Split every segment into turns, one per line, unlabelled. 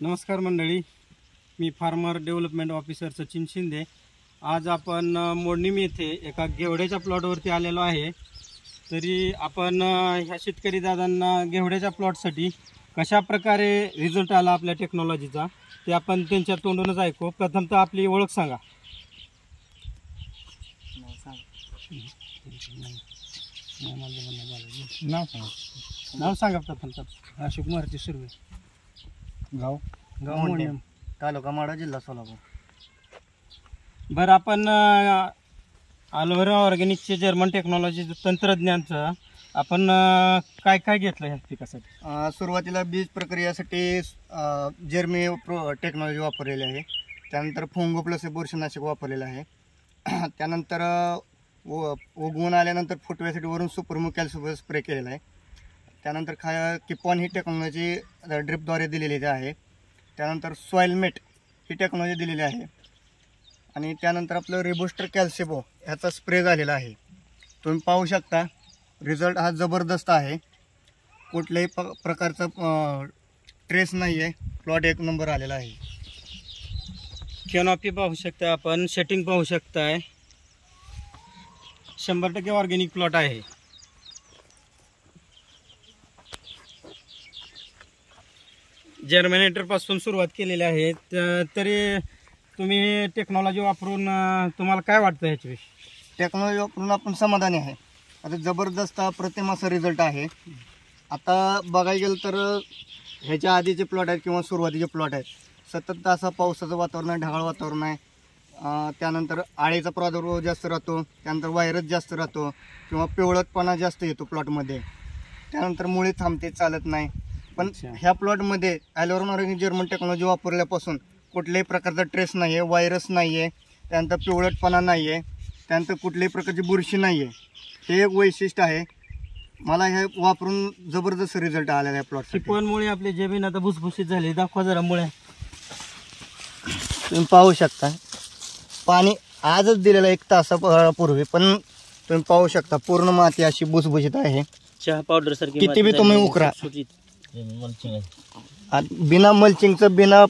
नमस्कार मंडळी, मी farmer development officer Sachin Shinde. आज आपण मोडणीम येथे एका घेवड्याच्या प्लॉटवरती आलेलो आहे। तरी आपण ह्या शेतकरी दादांना घेवड्याच्या प्लॉटसाठी कशा प्रकारे रिझल्ट आला आपल्या टेक्नॉलॉजीचा ते आपण त्यांच्या तोंडूनच ऐकू। प्रथमतः आपली ओळख सांगा। नाव सांगा प्रथमतः। अशोक मारुती सुर्वे, गाव मोडणीम,
तालुका माढा, जिल्हा सोलापूर।
बरं, आपण अलोवेरा ऑर्गॅनिकचे जर्मन टेक्नॉलॉजी तंत्रज्ञानचं आपण काय काय घेतलं ह्या पिकासाठी?
सुरुवातीला बीज प्रक्रियेसाठी जर्मी टेक्नॉलॉजी वापरलेली आहे। त्यानंतर फुंगो प्लस बुरशीनाशक वापरलेलं आहे। त्यानंतर उगवून आल्यानंतर फुटव्यासाठी वरून सुपरमो कॅल्शियम स्प्रे केलेला आहे। त्यानंतर किपॉन ही टेक्नॉलॉजी ड्रिपद्वारे दिलेली आहे। त्यानंतर सॉइल मेट ही टेक्नॉलॉजी दिलेली आहे। आणि त्यानंतर आपलं रिबुस्टर कॅल्शिबो ह्याचा स्प्रे झालेला आहे। तुम्ही पाहू शकता रिझल्ट हा जबरदस्त आहे। कुठल्याही प्रकारचा ट्रेस नाही आहे। प्लॉट एक नंबर आलेला आहे।
कॅनॉपी पाहू शकता आपण, सेटिंग पाहू शकताय। 100% ऑर्गॅनिक प्लॉट आहे। जर्मिनेटर पासून सुरुवात केलेली आहे। तरी तुम्ही टेक्नॉलॉजी वापरून तुम्हाला काय वाटतं ह्याच्याविषयी?
टेक्नॉलॉजी वापरून आपण समाधानी आहे। आता जबरदस्त अप्रतिम असा रिझल्ट आहे। आता बघायला गेलं तर ह्याच्या आधीचे प्लॉट आहेत किंवा सुरुवातीचे प्लॉट आहेत, सतत असा पावसाचं वातावरण आहे, ढगाळ वातावरण आहे। त्यानंतर आळीचा प्रादुर्भाव जास्त राहतो, त्यानंतर व्हायरस जास्त राहतो किंवा पिवळटपणा जास्त येतो प्लॉटमध्ये। त्यानंतर मुळी थांबते, चालत नाही। पण ह्या प्लॉटमध्ये अलोवेरा ऑर्गॅनिक जर्मन टेक्नॉलॉजी वापरल्यापासून कुठल्याही प्रकारचा ट्रेस नाही आहे, व्हायरस नाही आहे, त्यानंतर पिवळटपणा नाही आहे, त्यानंतर कुठल्याही प्रकारची बुरशी नाही आहे। हे एक वैशिष्ट्य आहे। मला हे वापरून जबरदस्त रिझल्ट आलेला आहे प्लॉट।
किपॉनमुळे आपली जमीन आता भुसभुशीत झाली। दाखवा जरा मुळे।
तुम्ही पाहू शकता पाणी आजच दिलेलं 1 तासापूर्वी, पण तुम्ही पाहू शकता पूर्ण माती अशी भुसभुशीत आहे।
चहा पावडर सारखी
किती बी तुम्ही उकरा, बिना मल्चिंगचं, बिना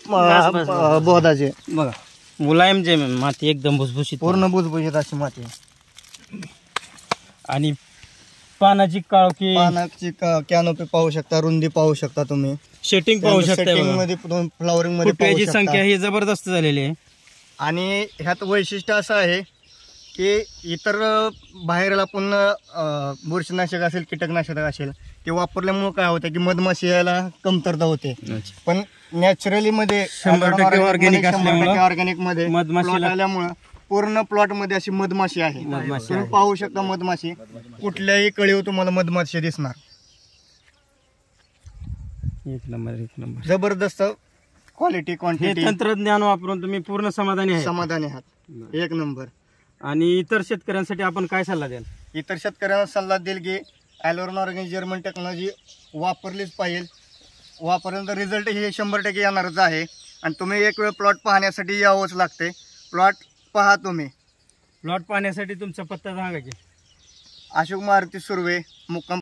बोधाचे
बघा, मुलायम जमीन, माती एकदम भुसभुशीत,
पूर्ण भुसभुशीत अशी माती।
आणि पानाची काळोखी,
पानाची कॅनोपी पाहू शकता, रुंदी पाहू शकता तुम्ही,
सेटिंग पाहू शकता,
सेटिंग मध्ये, फ्लॉवरिंग मध्ये
फुटव्याची संख्या ही जबरदस्त झालेली आहे।
आणि ह्यात वैशिष्ट्य असं आहे की इतर बाहेर आपण बुरशीनाशक असेल, कीटकनाशक असेल ते वापरल्यामुळे काय होतं की मधमाशी यायला कमतरता होते। पण नॅचरली मध्ये
100%
ऑर्गॅनिक मध्ये मधमाशी आल्यामुळे पूर्ण प्लॉट मध्ये अशी मधमाशी आहे। तुम्ही पाहू शकता मधमाशी, कुठल्याही कळीवर तुम्हाला मधमाशी दिसणार।
एक नंबर
जबरदस्त क्वालिटी, क्वांटिटी।
तंत्रज्ञान वापरून तुम्ही पूर्ण समाधानी
आहात, एक नंबर।
आणि इतर शेतकऱ्यांसाठी आपण काय सल्ला द्याल?
इतर शेतकऱ्यांना सल्ला देईल की अलोवेरा ऑर्गॅनिक जर्मन टेक्नॉलॉजी वापरलीच पाहिजे। वापरल्यानंतर रिझल्ट हे 100% येणारच आहे। आणि तुम्ही एक वेळ प्लॉट पाहण्यासाठी यावंच लागते। प्लॉट पहा तुम्ही।
प्लॉट पाहण्यासाठी तुमचा पत्ता सांगा की?
अशोक मारुती सुर्वे, मुक्काम